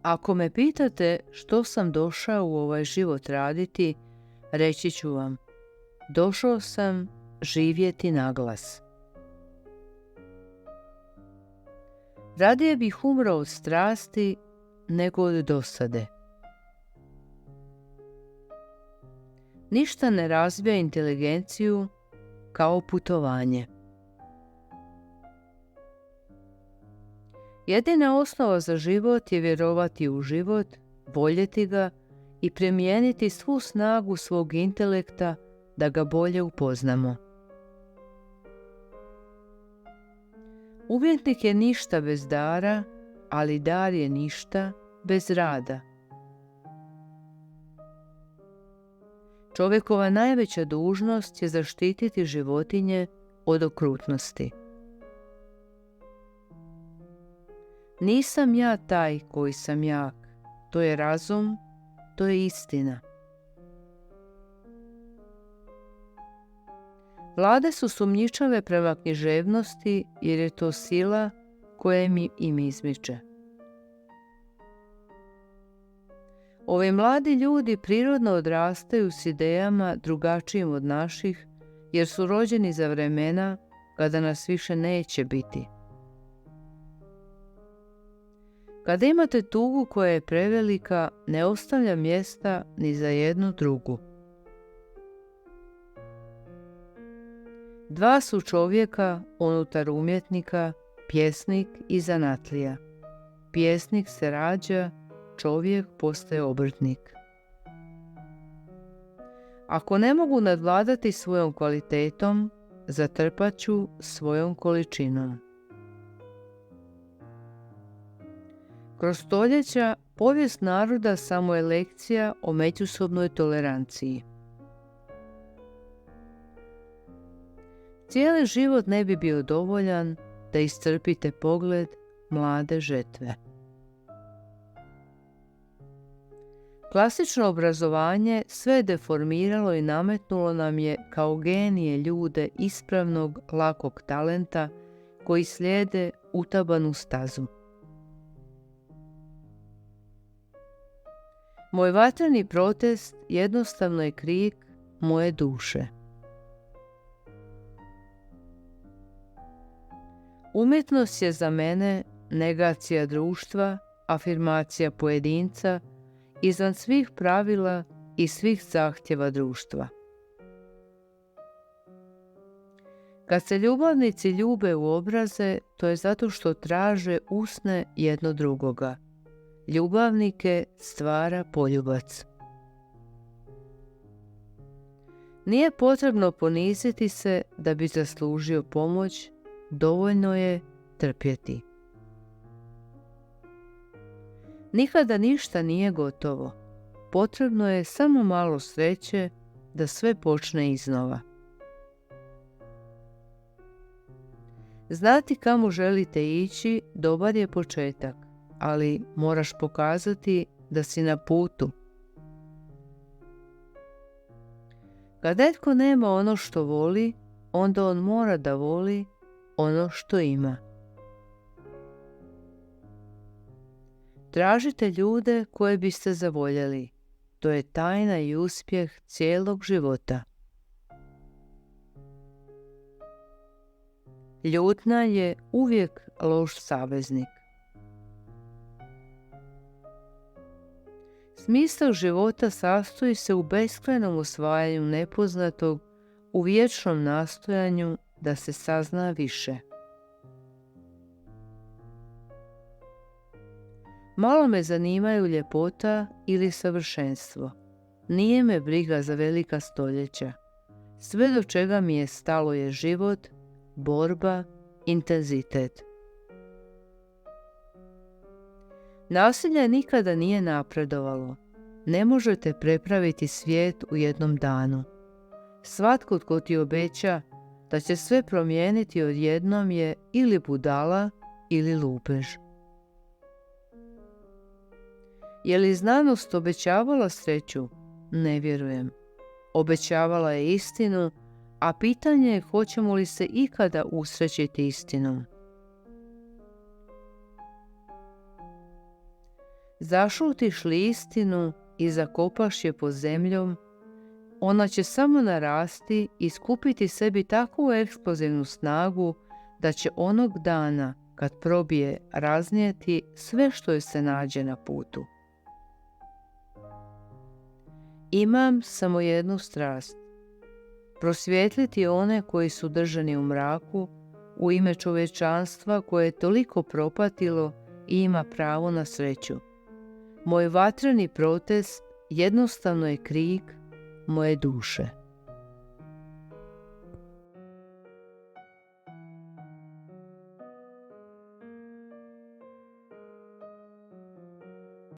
Ako me pitate što sam došao u ovaj život raditi, reći ću vam, došao sam živjeti na glas. Radije bih umro od strasti nego od dosade. Ništa ne razvija inteligenciju kao putovanje. Jedina osnova za život je vjerovati u život, voljeti ga i primijeniti svu snagu svog intelekta da ga bolje upoznamo. Umjetnik je ništa bez dara, ali dar je ništa bez rada. Čovjekova najveća dužnost je zaštititi životinje od okrutnosti. Nisam ja taj koji sam jak, to je razum, to je istina. Vlade su sumnjičave prema književnosti jer je to sila koja im izmiče. Ovi mladi ljudi prirodno odrastaju s idejama drugačijim od naših jer su rođeni za vremena kada nas više neće biti. Kada imate tugu koja je prevelika, ne ostavlja mjesta ni za jednu drugu. Dva su čovjeka unutar umjetnika, pjesnik i zanatlija. Pjesnik se rađa, čovjek postaje obrtnik. Ako ne mogu nadvladati svojom kvalitetom, zatrpat ću svojom količinom. Kroz stoljeća povijest naroda samo je lekcija o međusobnoj toleranciji. Cijeli život ne bi bio dovoljan da iscrpite pogled mlade žetve. Klasično obrazovanje sve je deformiralo i nametnulo nam je kao genije ljude ispravnog, lakog talenta koji slijede utabanu stazu. Moj vatreni protest jednostavno je krik moje duše. Umjetnost je za mene negacija društva, afirmacija pojedinca, izvan svih pravila i svih zahtjeva društva. Kad se ljubavnici ljube u obraze, to je zato što traže usne jedno drugoga. Ljubavnike stvara poljubac. Nije potrebno poniziti se da bi zaslužio pomoć, dovoljno je trpjeti. Nikada ništa nije gotovo. Potrebno je samo malo sreće da sve počne iznova. Znati kamo želite ići dobar je početak, ali moraš pokazati da si na putu. Kad netko nema ono što voli, onda on mora da voli ono što ima. Tražite ljude koje biste zavoljeli. To je tajna i uspjeh cijelog života. Ljutnja je uvijek loš saveznik. Smisao života sastoji se u beskrajnom osvajanju nepoznatog, u vječnom nastojanju da se sazna više. Malo me zanimaju ljepota ili savršenstvo. Nije me briga za velika stoljeća. Sve do čega mi je stalo je život, borba, intenzitet. Nasilje nikada nije napredovalo. Ne možete prepraviti svijet u jednom danu. Svatko tko ti obeća da će sve promijeniti odjednom je ili budala ili lupež. Je li znanost obećavala sreću? Ne vjerujem. Obećavala je istinu, a pitanje je hoćemo li se ikada usrećiti istinom. Zašutiš li istinu i zakopaš je pod zemljom, ona će samo narasti i skupiti sebi takvu eksplozivnu snagu da će onog dana, kad probije, raznijeti sve što joj se nađe na putu. Imam samo jednu strast, prosvijetliti one koji su držani u mraku u ime čovječanstva koje je toliko propatilo i ima pravo na sreću. Moj vatreni protest jednostavno je krik moje duše.